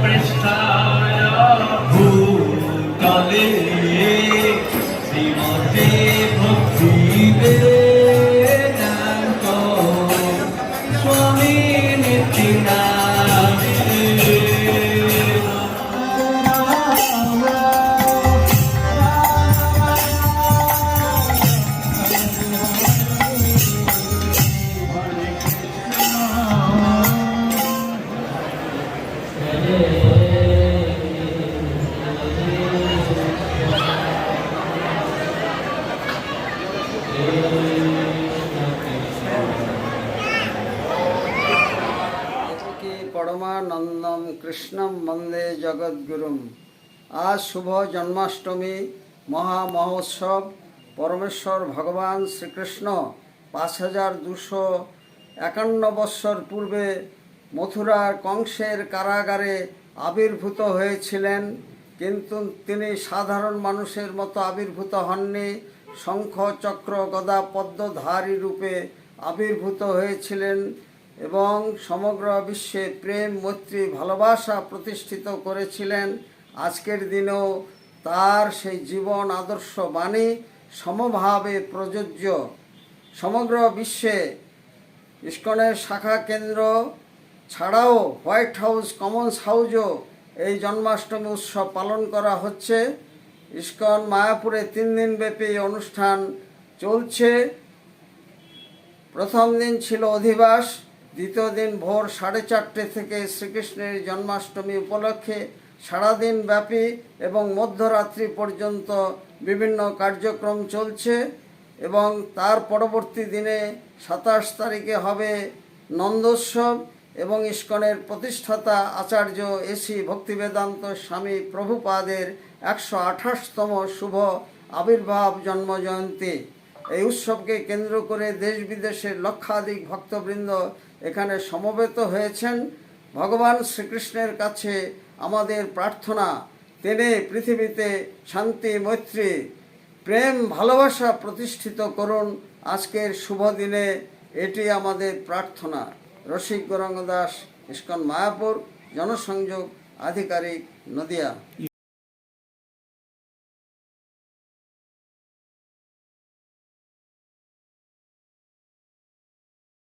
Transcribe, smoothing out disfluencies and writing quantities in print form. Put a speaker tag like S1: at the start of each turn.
S1: পৃষ্ঠায় ভূতলে শ্রীমতে ভক্তি বেদান্ত স্বামী নিত্যানন্দ।
S2: পরমানন্দম কৃষ্ণম বন্দে জগদ্গুরুম। আজ শুভ জন্মাষ্টমী মহামহোৎসব। পরমেশ্বর ভগবান শ্রীকৃষ্ণ 5251 বৎসর পূর্বে মথুরার কংসের কারাগারে আবির্ভূত হয়েছিলেন, কিন্তু তিনি সাধারণ মানুষের মতো আবির্ভূত হননি। শঙ্খ চক্র গদা পদ্মধারী রূপে আবির্ভূত হয়েছিলেন এবং সমগ্র বিশ্বে প্রেম মৈত্রী ভালোবাসা প্রতিষ্ঠিত করেছিলেন। আজকের দিনেও তার সেই জীবন আদর্শ বাণী সমভাবে প্রযোজ্য। সমগ্র বিশ্বে ইস্কনের শাখা কেন্দ্র ছাড়াও হোয়াইট হাউস, কমন্স হাউসও এই জন্মাষ্টমী উৎসব পালন করা হচ্ছে। ইস্কন মায়াপুরে 3 দিন ব্যাপী অনুষ্ঠান চলছে। প্রথম দিন ছিল অধিবাস, দ্বিতীয় দিন ভোর 4:30 থেকে শ্রীকৃষ্ণের জন্মাষ্টমী উপলক্ষে সারাদিন ব্যাপী এবং মধ্যরাত্রি পর্যন্ত বিভিন্ন কার্যক্রম চলছে এবং তার পরবর্তী দিনে 27 তারিখে হবে নন্দোৎসব এবং ইস্কনের প্রতিষ্ঠাতা আচার্য এসি ভক্তিবেদান্ত স্বামী প্রভুপাদের 128তম শুভ আবির্ভাব জন্মজয়ন্তী। এই উৎসবকে কেন্দ্র করে দেশ বিদেশের লক্ষাধিক ভক্তবৃন্দ এখানে সমবেত হয়েছেন। ভগবান শ্রীকৃষ্ণের কাছে আমাদের প্রার্থনা, তিনি পৃথিবীতে শান্তি মৈত্রী প্রেম ভালোবাসা প্রতিষ্ঠিত করুন আজকের শুভ দিনে, এটি আমাদের প্রার্থনা। রসিক গৌরাঙ্গ দাস, ইস্কন মায়াপুর, জনসংযোগ আধিকারিক, নদিয়া।